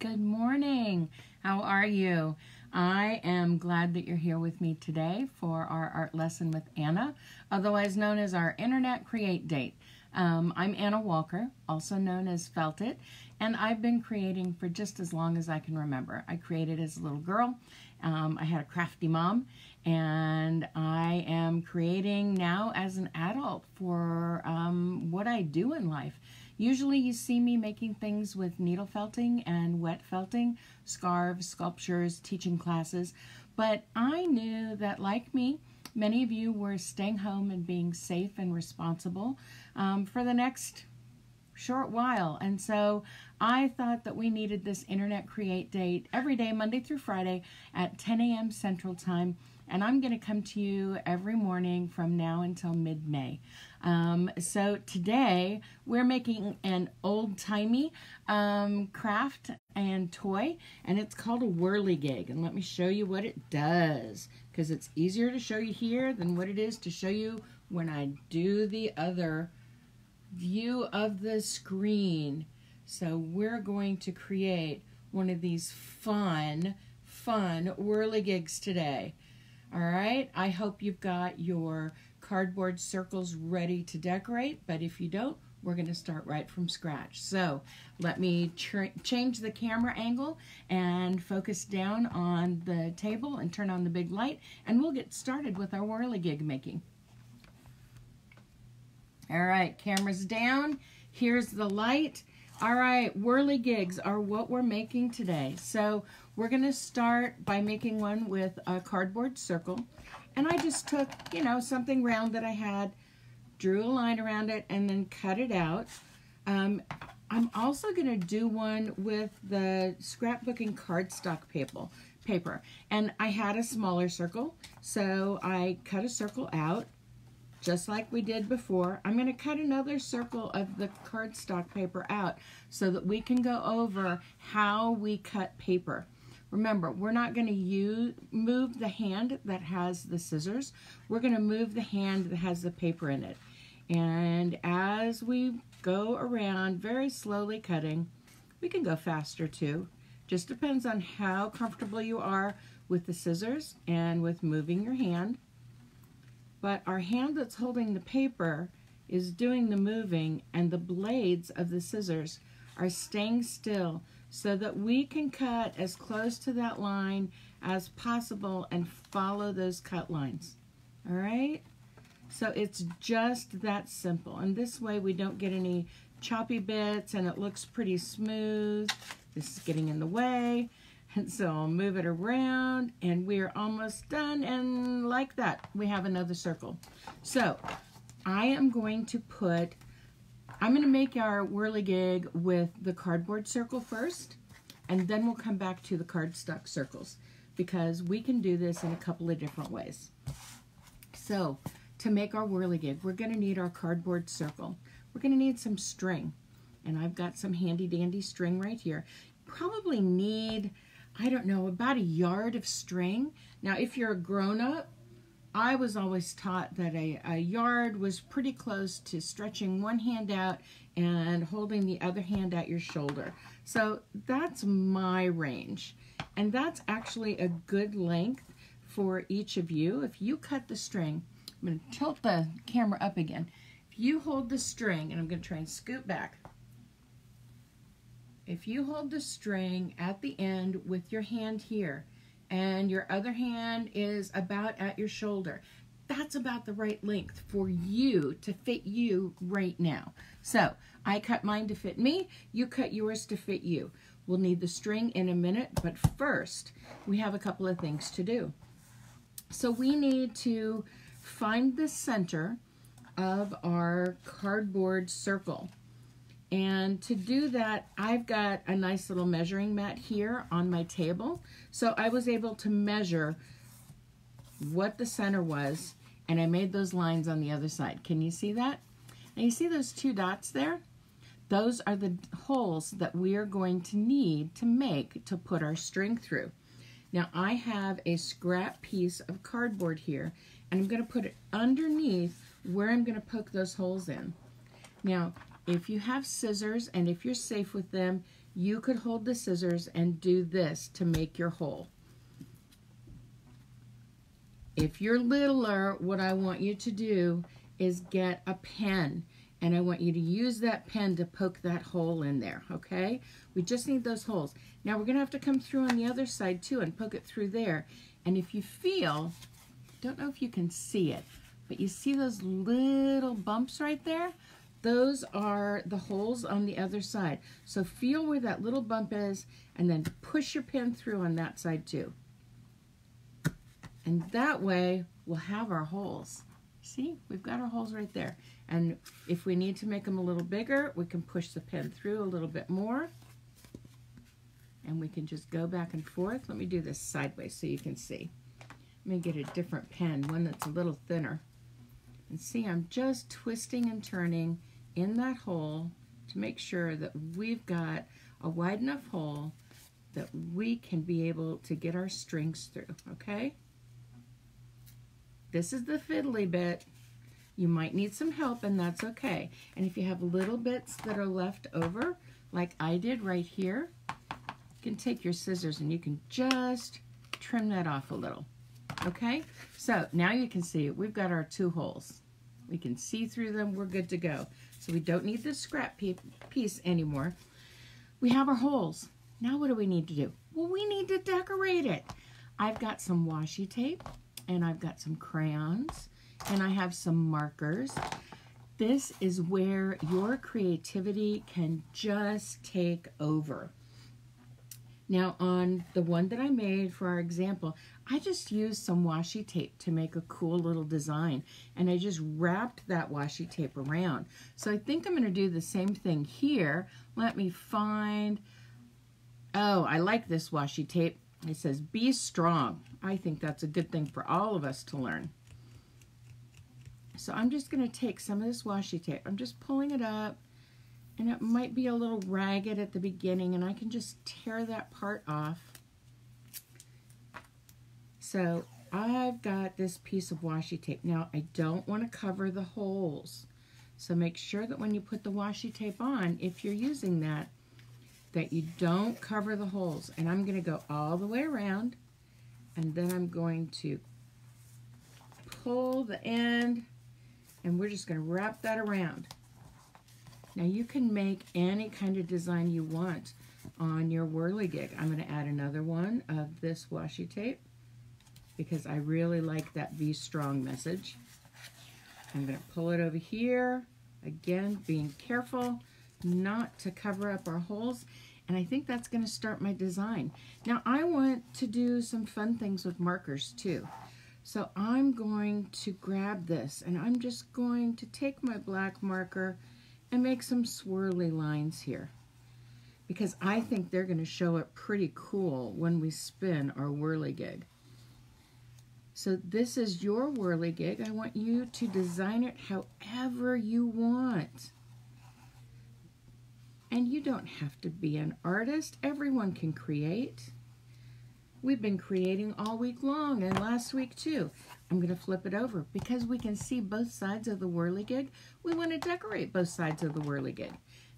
Good morning. How are you? I am glad that you're here with me today for our art lesson with Anna, otherwise known as our Internet Create Date. I'm Anna Walker, also known as FELTit, and I've been creating for just as long as I can remember. I created as a little girl. I had a crafty mom, and I am creating now as an adult for what I do in life. Usually you see me making things with needle felting and wet felting, scarves, sculptures, teaching classes, but I knew that, like me, many of you were staying home and being safe and responsible for the next short while, and so I thought that we needed this Internet Create Date every day, Monday through Friday at 10 a.m. Central Time, and I'm going to come to you every morning from now until mid-May. So today we're making an old-timey craft and toy, and it's called a Whirlygig, and let me show you what it does, because it's easier to show you here than what it is to show you when I do the other view of the screen. So we're going to create one of these fun Whirlygigs today. All right, I hope you've got your cardboard circles ready to decorate, but if you don't, we're going to start right from scratch. So let me change the camera angle and focus down on the table and turn on the big light, and we'll get started with our Whirlygig making. All right, camera's down. Here's the light. All right, Whirlygigs are what we're making today. So we're going to start by making one with a cardboard circle. And I just took, something round that I had, drew a line around it, and then cut it out. I'm also going to do one with the scrapbooking cardstock paper. And I had a smaller circle, so I cut a circle out, just like we did before. I'm going to cut another circle of the cardstock paper out so that we can go over how we cut paper. Remember, we're not going to move the hand that has the scissors. We're going to move the hand that has the paper in it. And as we go around very slowly cutting, we can go faster too. Just depends on how comfortable you are with the scissors and with moving your hand. But our hand that's holding the paper is doing the moving, and the blades of the scissors are staying still so that we can cut as close to that line as possible and follow those cut lines. All right? So it's just that simple. And this way we don't get any choppy bits, and it looks pretty smooth. This is getting in the way. And so I'll move it around, and we're almost done, and like that, we have another circle. So I'm going to make our Whirlygig with the cardboard circle first, and then we'll come back to the cardstock circles, because we can do this in a couple of different ways. So to make our Whirlygig, we're going to need our cardboard circle. We're going to need some string, and I've got some handy dandy string right here. Probably need, I don't know, about a yard of string. Now, if you're a grown-up, I was always taught that a yard was pretty close to stretching one hand out and holding the other hand at your shoulder. So that's my range. And that's actually a good length for each of you. If you cut the string, I'm going to tilt the camera up again. If you hold the string, and I'm going to try and scoot back. If you hold the string at the end with your hand here, and your other hand is about at your shoulder, that's about the right length for you to fit you right now. So I cut mine to fit me, you cut yours to fit you. We'll need the string in a minute, but first we have a couple of things to do. So we need to find the center of our cardboard circle. And to do that, I've got a nice little measuring mat here on my table. So I was able to measure what the center was, and I made those lines on the other side. Can you see that? Now you see those two dots there? Those are the holes that we are going to need to make to put our string through. Now I have a scrap piece of cardboard here, and I'm going to put it underneath where I'm going to poke those holes in. Now, if you have scissors and if you're safe with them, you could hold the scissors and do this to make your hole. If you're littler, what I want you to do is get a pen, and I want you to use that pen to poke that hole in there, okay? We just need those holes. Now we're gonna have to come through on the other side too and poke it through there. And if you feel, don't know if you can see it, but you see those little bumps right there? Those are the holes on the other side. So feel where that little bump is and then push your pen through on that side too. And that way we'll have our holes. See, we've got our holes right there. And if we need to make them a little bigger, we can push the pen through a little bit more. And we can just go back and forth. Let me do this sideways so you can see. Let me get a different pen, one that's a little thinner. And see, I'm just twisting and turning in that hole to make sure that we've got a wide enough hole that we can be able to get our strings through, okay? This is the fiddly bit. You might need some help, and that's okay. And if you have little bits that are left over, like I did right here, you can take your scissors and you can just trim that off a little. Okay, so now you can see we've got our 2 holes. We can see through them, we're good to go. So we don't need this scrap piece anymore. We have our holes. Now what do we need to do? Well, we need to decorate it. I've got some washi tape, and I've got some crayons, and I have some markers. This is where your creativity can just take over. Now on the one that I made for our example, I just used some washi tape to make a cool little design, and I just wrapped that washi tape around. So I think I'm going to do the same thing here. Let me find, oh, I like this washi tape. It says, be strong. I think that's a good thing for all of us to learn. So I'm just going to take some of this washi tape. I'm just pulling it up, and it might be a little ragged at the beginning, and I can just tear that part off. So I've got this piece of washi tape. Now I don't want to cover the holes. So make sure that when you put the washi tape on, if you're using that, that you don't cover the holes. And I'm going to go all the way around, and then I'm going to pull the end, and we're just going to wrap that around. Now you can make any kind of design you want on your whirligig. I'm going to add another one of this washi tape because I really like that Be Strong message. I'm going to pull it over here, again being careful not to cover up our holes, and I think that's going to start my design. Now I want to do some fun things with markers too. So I'm going to grab this, and I'm just going to take my black marker and make some swirly lines here, because I think they're going to show up pretty cool when we spin our whirligig. So this is your whirligig. I want you to design it however you want. And you don't have to be an artist. Everyone can create. We've been creating all week long, and last week too. I'm going to flip it over because we can see both sides of the whirligig. We want to decorate both sides of the whirligig.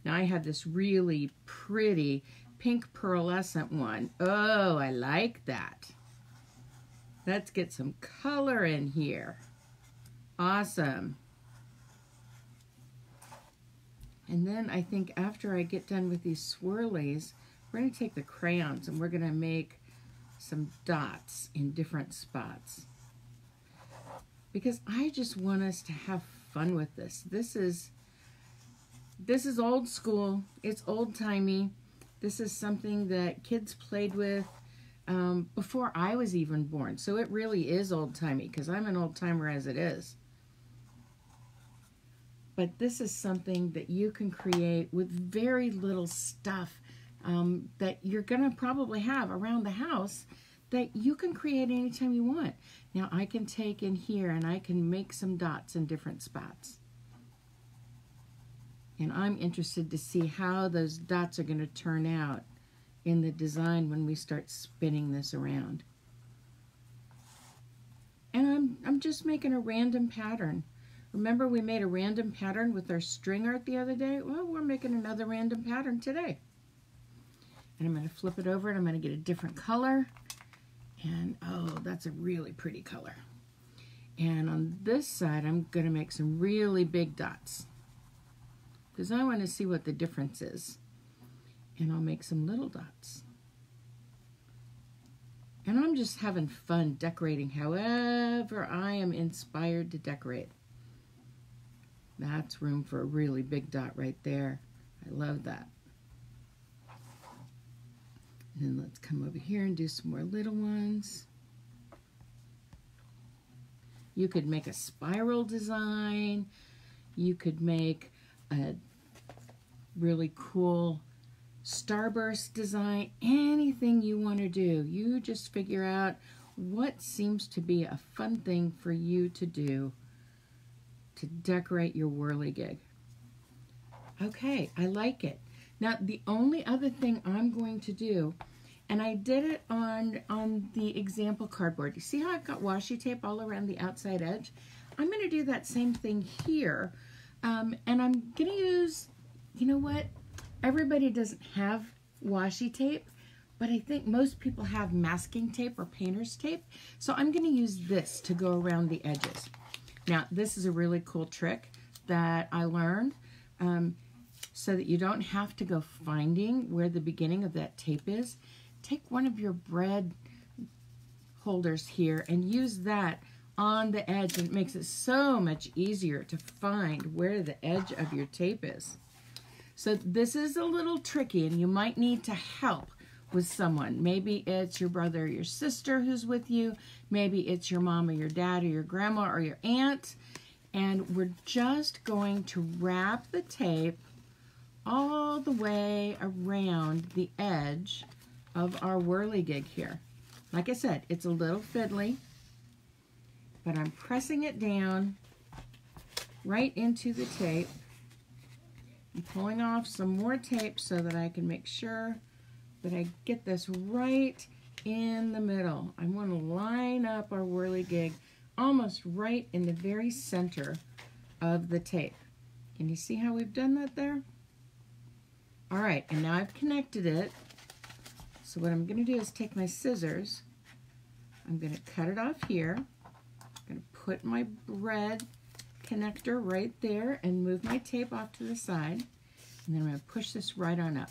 Now I have this really pretty pink pearlescent one. Oh, I like that. Let's get some color in here. Awesome. And then I think after I get done with these swirlies, we're going to take the crayons and we're going to make some dots in different spots, because I just want us to have fun with this. This is old school. It's old-timey. This is something that kids played with before I was even born. So it really is old-timey, because I'm an old-timer as it is. But this is something that you can create with very little stuff that you're going to probably have around the house that you can create anytime you want. Now I can take in here and I can make some dots in different spots. And I'm interested to see how those dots are going to turn out in the design when we start spinning this around. And I'm just making a random pattern. Remember we made a random pattern with our string art the other day? Well, we're making another random pattern today. And I'm going to flip it over and I'm going to get a different color. And oh, that's a really pretty color. And on this side, I'm going to make some really big dots, because I want to see what the difference is. And I'll make some little dots. And I'm just having fun decorating however I am inspired to decorate. That's room for a really big dot right there. I love that. And then let's come over here and do some more little ones. You could make a spiral design. You could make a really cool starburst design. Anything you want to do. You just figure out what seems to be a fun thing for you to do to decorate your whirligig. Okay, I like it. Now, the only other thing I'm going to do, and I did it on the example cardboard. You see how I've got washi tape all around the outside edge? I'm going to do that same thing here. And I'm going to use, you know what? Everybody doesn't have washi tape, but I think most people have masking tape or painter's tape. So I'm going to use this to go around the edges. Now, this is a really cool trick that I learned. So that you don't have to go finding where the beginning of that tape is. Take one of your bread holders here and use that on the edge, and it makes it so much easier to find where the edge of your tape is. So this is a little tricky, and you might need to help with someone. Maybe it's your brother or your sister who's with you. Maybe it's your mom or your dad or your grandma or your aunt. And we're just going to wrap the tape all the way around the edge of our whirligig here. Like I said, it's a little fiddly, but I'm pressing it down right into the tape. I'm pulling off some more tape so that I can make sure that I get this right in the middle. I want to line up our whirligig almost right in the very center of the tape. Can you see how we've done that there? All right, and now I've connected it. So what I'm going to do is take my scissors. I'm going to cut it off here. I'm going to put my bread connector right there and move my tape off to the side. And then I'm going to push this right on up.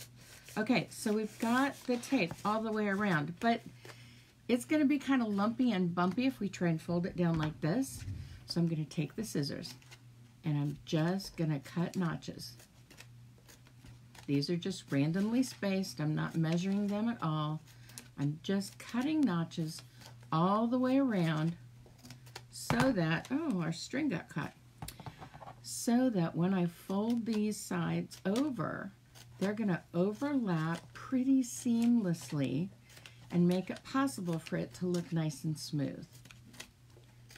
Okay, so we've got the tape all the way around, but it's going to be kind of lumpy and bumpy if we try and fold it down like this. So I'm going to take the scissors and I'm just going to cut notches. These are just randomly spaced. I'm not measuring them at all. I'm just cutting notches all the way around so that, oh, our string got cut. So that when I fold these sides over, they're going to overlap pretty seamlessly and make it possible for it to look nice and smooth.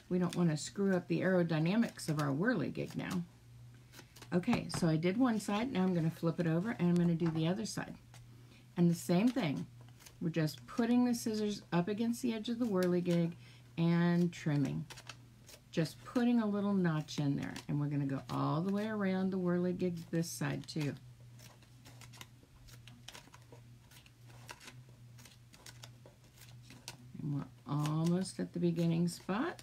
We don't want to screw up the aerodynamics of our whirligig now. Okay, so I did one side, now I'm going to flip it over and I'm going to do the other side. And the same thing, we're just putting the scissors up against the edge of the whirligig and trimming. Just putting a little notch in there, and we're going to go all the way around the whirligig this side too. And we're almost at the beginning spot.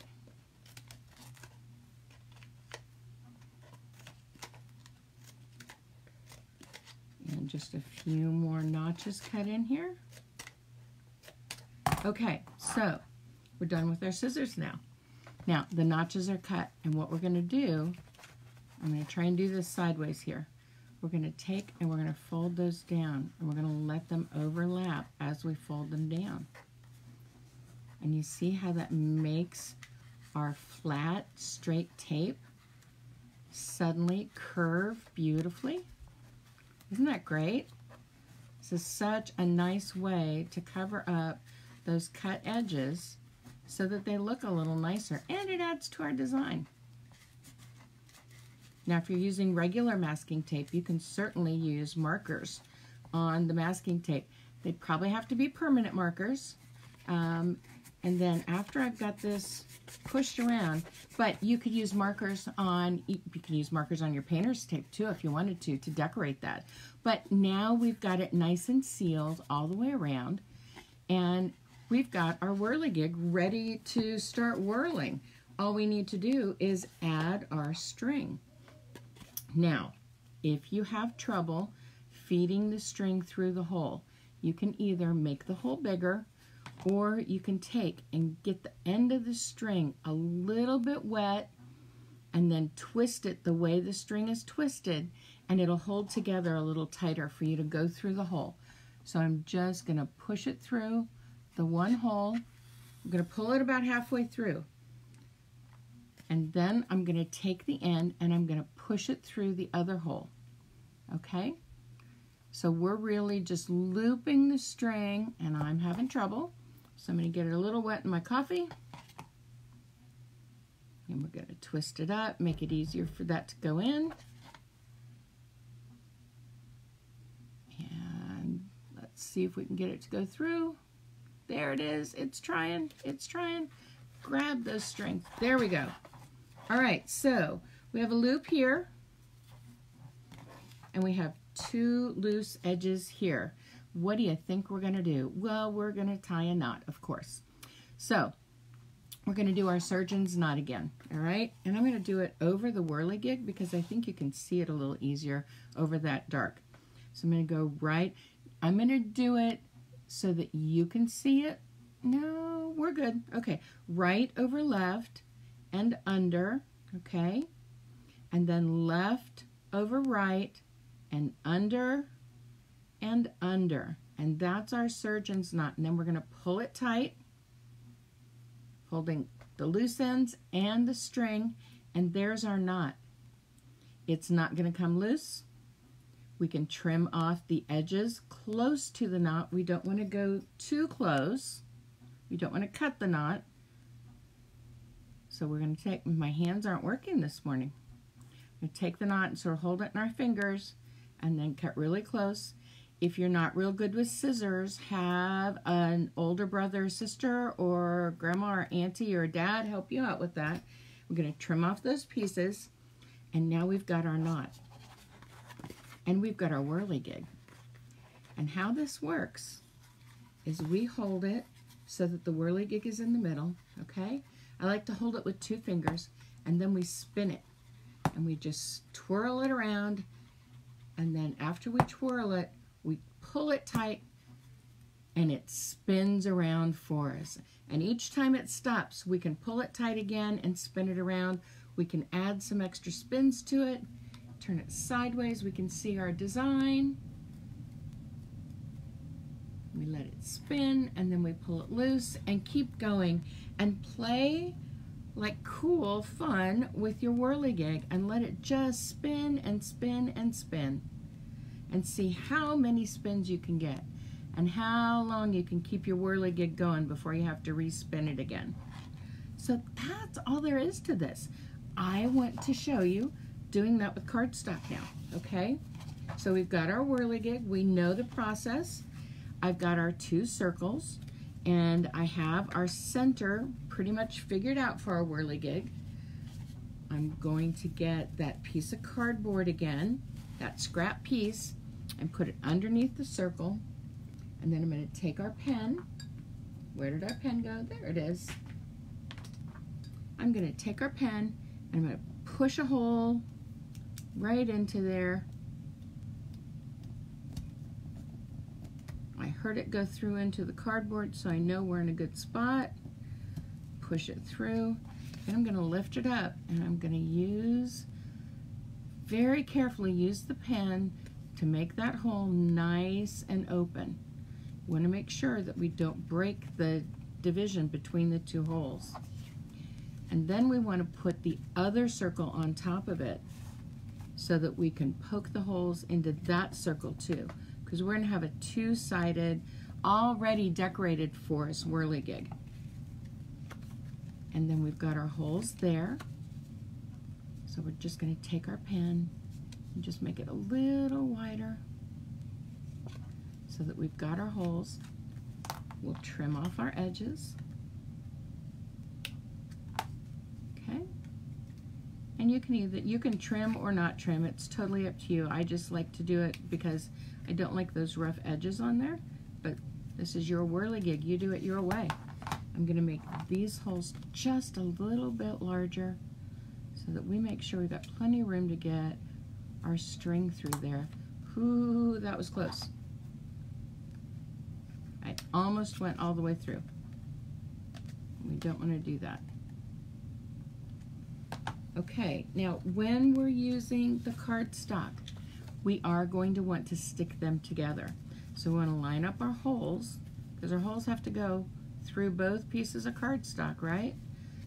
And just a few more notches cut in here. Okay, so we're done with our scissors now. Now, the notches are cut, and what we're going to do, I'm going to try and do this sideways here. We're going to take and we're going to fold those down, and we're going to let them overlap as we fold them down. And you see how that makes our flat, straight tape suddenly curve beautifully? Isn't that great? This is such a nice way to cover up those cut edges so that they look a little nicer, and it adds to our design. Now, if you're using regular masking tape, you can certainly use markers on the masking tape. They'd probably have to be permanent markers, And then after I've got this pushed around, but you could use markers on, your painter's tape too if you wanted to decorate that. But now we've got it nice and sealed all the way around, and we've got our whirligig ready to start whirling. All we need to do is add our string. Now, if you have trouble feeding the string through the hole, you can either make the hole bigger, or you can take and get the end of the string a little bit wet and then twist it the way the string is twisted, and it'll hold together a little tighter for you to go through the hole. So I'm just going to push it through the one hole. I'm going to pull it about halfway through. And then I'm going to take the end and I'm going to push it through the other hole. Okay? So we're really just looping the string, and I'm having trouble. So I'm going to get it a little wet in my coffee. And we're going to twist it up, make it easier for that to go in. And let's see if we can get it to go through. There it is. It's trying. It's trying. Grab those strings. There we go. All right, so we have a loop here, and we have 2 loose edges here. What do you think we're going to do? Well, we're going to tie a knot, of course. So we're going to do our surgeon's knot again, all right? And I'm going to do it over the whirligig because I think you can see it a little easier over that dark. So I'm going to go right. I'm going to do it so that you can see it. No, we're good. Okay, right over left and under, okay? And then left over right and under and under. And that's our surgeon's knot. And then we're going to pull it tight, holding the loose ends and the string, and there's our knot. It's not going to come loose. We can trim off the edges close to the knot. We don't want to go too close. We don't want to cut the knot. So we're going to take, my hands aren't working this morning. I'm going to take the knot and sort of hold it in our fingers and then cut really close. If you're not real good with scissors, have an older brother or sister or grandma or auntie or dad help you out with that. We're going to trim off those pieces, and now we've got our knot. And we've got our whirligig. And how this works is we hold it so that the whirligig is in the middle, okay? I like to hold it with 2 fingers, and then we spin it. And we just twirl it around, and then after we twirl it, we pull it tight, and it spins around for us. And each time it stops, we can pull it tight again and spin it around. We can add some extra spins to it, turn it sideways. We can see our design. We let it spin, and then we pull it loose and keep going and play like cool fun with your whirligig and let it just spin and spin and spin. And see how many spins you can get and how long you can keep your whirligig going before you have to respin it again. So that's all there is to this. I want to show you doing that with cardstock now, okay? So we've got our whirligig. We know the process. I've got our 2 circles, and I have our center pretty much figured out for our whirligig. I'm going to get that piece of cardboard again, that scrap piece, and put it underneath the circle. And then I'm going to take our pen. Where did our pen go? There it is. I'm going to take our pen and I'm going to push a hole right into there. I heard it go through into the cardboard, so I know we're in a good spot. Push it through, and I'm going to lift it up, and I'm going to use, very carefully use the pen to make that hole nice and open. We want to make sure that we don't break the division between the 2 holes. And then we want to put the other circle on top of it so that we can poke the holes into that circle too, because we're going to have a 2-sided, already decorated for us whirligig. And then we've got our holes there. So we're just going to take our pen and just make it a little wider so that we've got our holes. We'll trim off our edges. And you can trim or not trim. It's totally up to you. I just like to do it because I don't like those rough edges on there. But this is your whirligig. You do it your way. I'm going to make these holes just a little bit larger so that we make sure we've got plenty of room to get our string through there. Ooh, that was close. I almost went all the way through. We don't want to do that. Okay, now when we're using the cardstock, we are going to want to stick them together. So we want to line up our holes, because our holes have to go through both pieces of cardstock, right?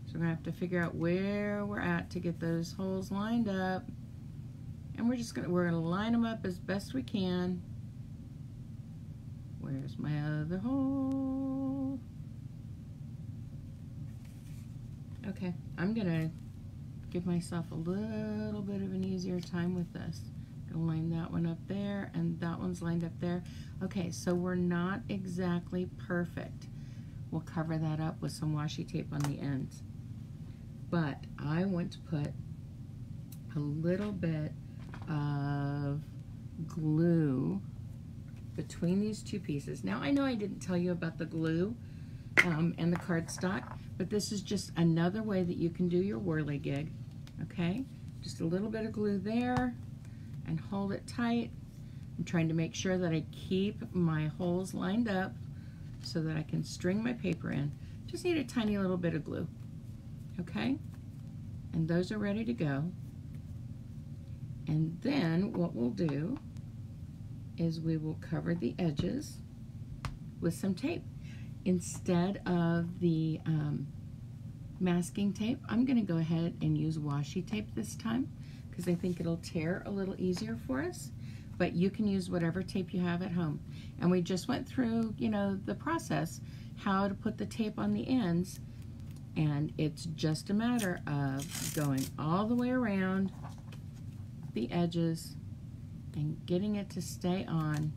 So we're going to have to figure out where we're at to get those holes lined up. And we're going to line them up as best we can. Where's my other hole? Okay, I'm going to give myself a little bit of an easier time with this. Gonna line that one up there, and that one's lined up there. Okay, so we're not exactly perfect. We'll cover that up with some washi tape on the ends. But I want to put a little bit of glue between these two pieces. Now, I know I didn't tell you about the glue and the cardstock, but this is just another way that you can do your whirligig. Okay, just a little bit of glue there and hold it tight. I'm trying to make sure that I keep my holes lined up so that I can string my paper in. Just need a tiny little bit of glue. Okay, and those are ready to go. And then what we'll do is we will cover the edges with some tape. Instead of the masking tape, I'm going to go ahead and use washi tape this time because I think it'll tear a little easier for us. But you can use whatever tape you have at home. And we just went through, you know, the process, how to put the tape on the ends. And it's just a matter of going all the way around the edges and getting it to stay on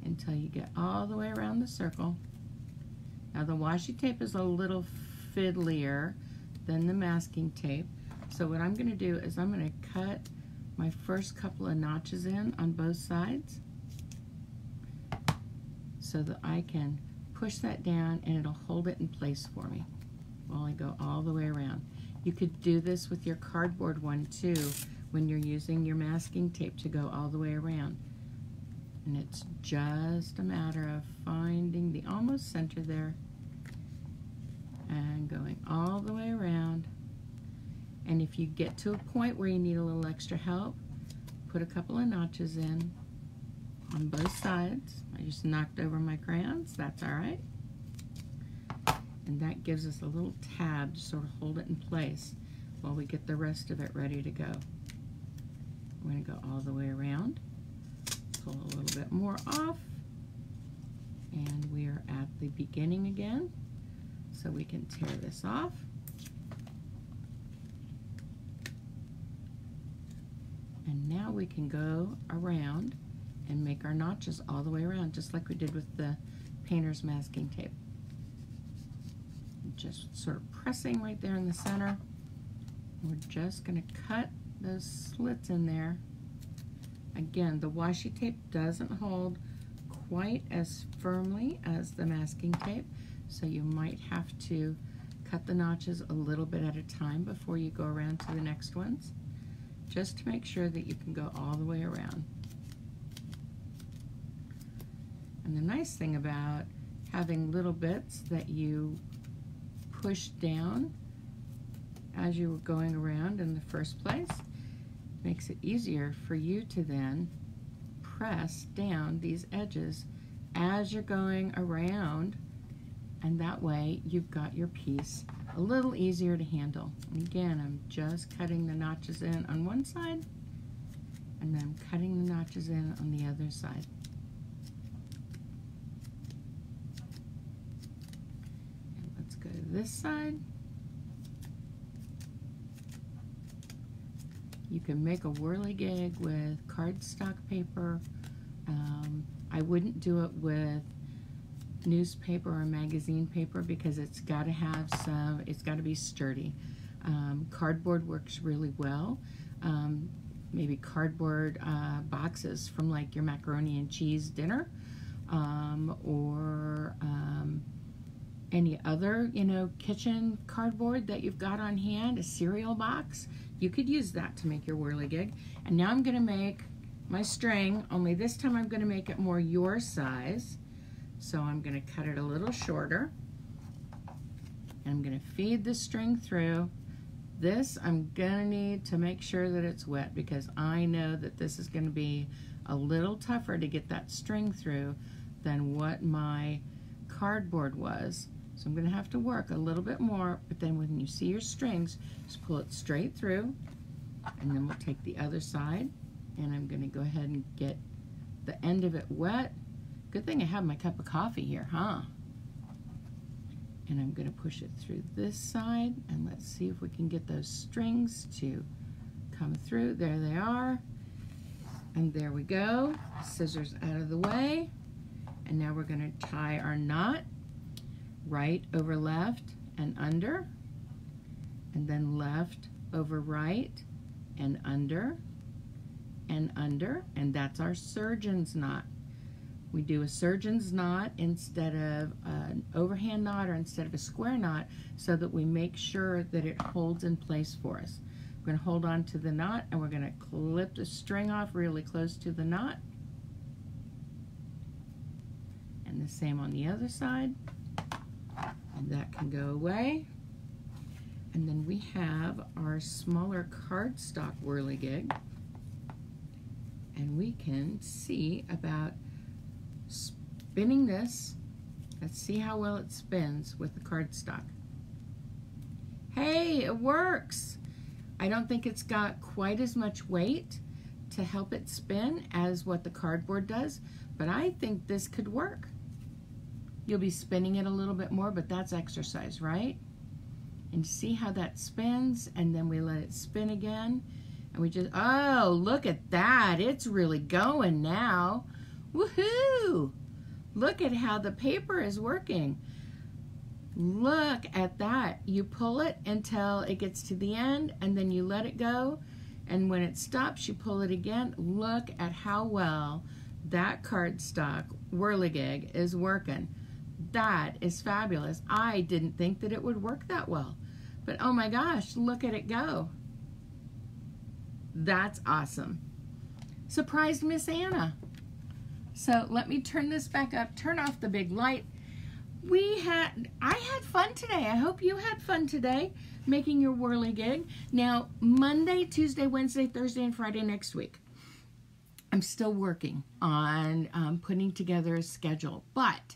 until you get all the way around the circle. Now the washi tape is a little fiddlier than the masking tape. So what I'm going to do is I'm going to cut my first couple of notches in on both sides so that I can push that down and it'll hold it in place for me while I go all the way around. You could do this with your cardboard one too when you're using your masking tape to go all the way around. And it's just a matter of finding the almost center there and going all the way around. And if you get to a point where you need a little extra help, put a couple of notches in on both sides. I just knocked over my crayons, that's all right. And that gives us a little tab to sort of hold it in place while we get the rest of it ready to go. We're going to go all the way around, pull a little bit more off, and we are at the beginning again, so we can tear this off. And now we can go around and make our notches all the way around, just like we did with the painter's masking tape. Just sort of pressing right there in the center. We're just going to cut those slits in there. Again, the washi tape doesn't hold quite as firmly as the masking tape, so you might have to cut the notches a little bit at a time before you go around to the next ones, just to make sure that you can go all the way around. And the nice thing about having little bits that you push down as you were going around in the first place makes it easier for you to then press down these edges as you're going around, and that way you've got your piece a little easier to handle. And again, I'm just cutting the notches in on one side and then I'm cutting the notches in on the other side. And let's go to this side. You can make a whirligig with cardstock paper. I wouldn't do it with newspaper or magazine paper because it's got to have some, it's got to be sturdy. Cardboard works really well. Maybe cardboard boxes from like your macaroni and cheese dinner, or any other, kitchen cardboard that you've got on hand, a cereal box. You could use that to make your whirligig. And now I'm going to make my string, only this time I'm going to make it more your size. So I'm going to cut it a little shorter. And I'm going to feed the string through. This I'm going to need to make sure that it's wet, because I know that this is going to be a little tougher to get that string through than what my cardboard was. So I'm going to have to work a little bit more, but then when you see your strings, just pull it straight through, and then we'll take the other side, and I'm going to go ahead and get the end of it wet. Good thing I have my cup of coffee here, huh? And I'm going to push it through this side, and let's see if we can get those strings to come through. There they are. And there we go. Scissors out of the way. And now we're going to tie our knot right over left and under, and then left over right and under, and that's our surgeon's knot. We do a surgeon's knot instead of an overhand knot or instead of a square knot, so that we make sure that it holds in place for us. We're going to hold on to the knot, and we're going to clip the string off really close to the knot. And the same on the other side. And that can go away. And then we have our smaller cardstock whirligig. And we can see about spinning this. Let's see how well it spins with the cardstock. Hey, it works! I don't think it's got quite as much weight to help it spin as what the cardboard does, but I think this could work. You'll be spinning it a little bit more, but that's exercise, right? And see how that spins, and then we let it spin again, and we just, oh, look at that. It's really going now. Woohoo! Look at how the paper is working. Look at that. You pull it until it gets to the end, and then you let it go, and when it stops, you pull it again. Look at how well that cardstock whirligig is working. That is fabulous. I didn't think that it would work that well, but oh my gosh, look at it go. That's awesome. Surprised Miss Anna. So let me turn this back up, turn off the big light. I had fun today. I hope you had fun today making your whirligig. Now, Monday, Tuesday, Wednesday, Thursday, and Friday next week, I'm still working on putting together a schedule, but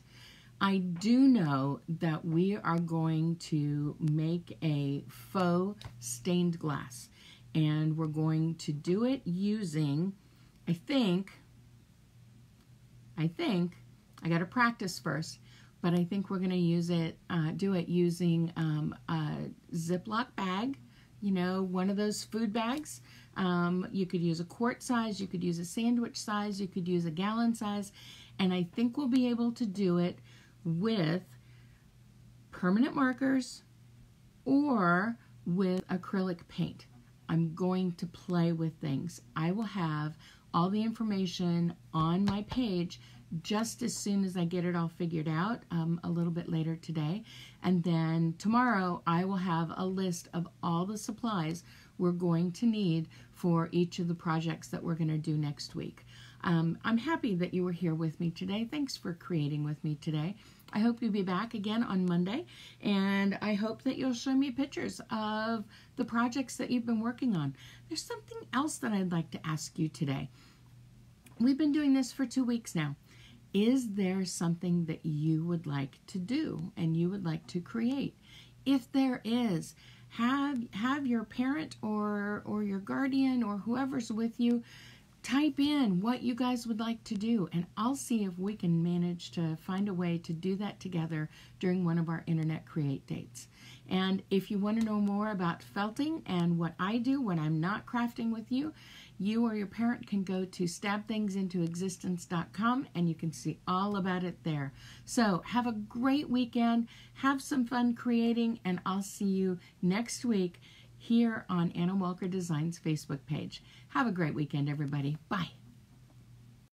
I do know that we are going to make a faux stained glass, and we're going to do it using, I think, I got to practice first, but I think we're going to use it, do it using a Ziploc bag, one of those food bags. You could use a quart size, you could use a sandwich size, you could use a gallon size, and I think we'll be able to do it with permanent markers or with acrylic paint. I'm going to play with things. I will have all the information on my page just as soon as I get it all figured out, a little bit later today. And then tomorrow I will have a list of all the supplies we're going to need for each of the projects that we're going to do next week. I'm happy that you were here with me today. Thanks for creating with me today. I hope you'll be back again on Monday, and I hope that you'll show me pictures of the projects that you've been working on. There's something else that I'd like to ask you today. We've been doing this for 2 weeks now. Is there something that you would like to do and you would like to create? If there is, have your parent or your guardian or whoever's with you type in what you guys would like to do, and I'll see if we can manage to find a way to do that together during one of our Internet Create dates. And if you want to know more about felting and what I do when I'm not crafting with you, you or your parent can go to stabthingsintoexistence.com and you can see all about it there. So have a great weekend, have some fun creating, and I'll see you next week here on Anna Walker Designs Facebook page. Have a great weekend, everybody. Bye.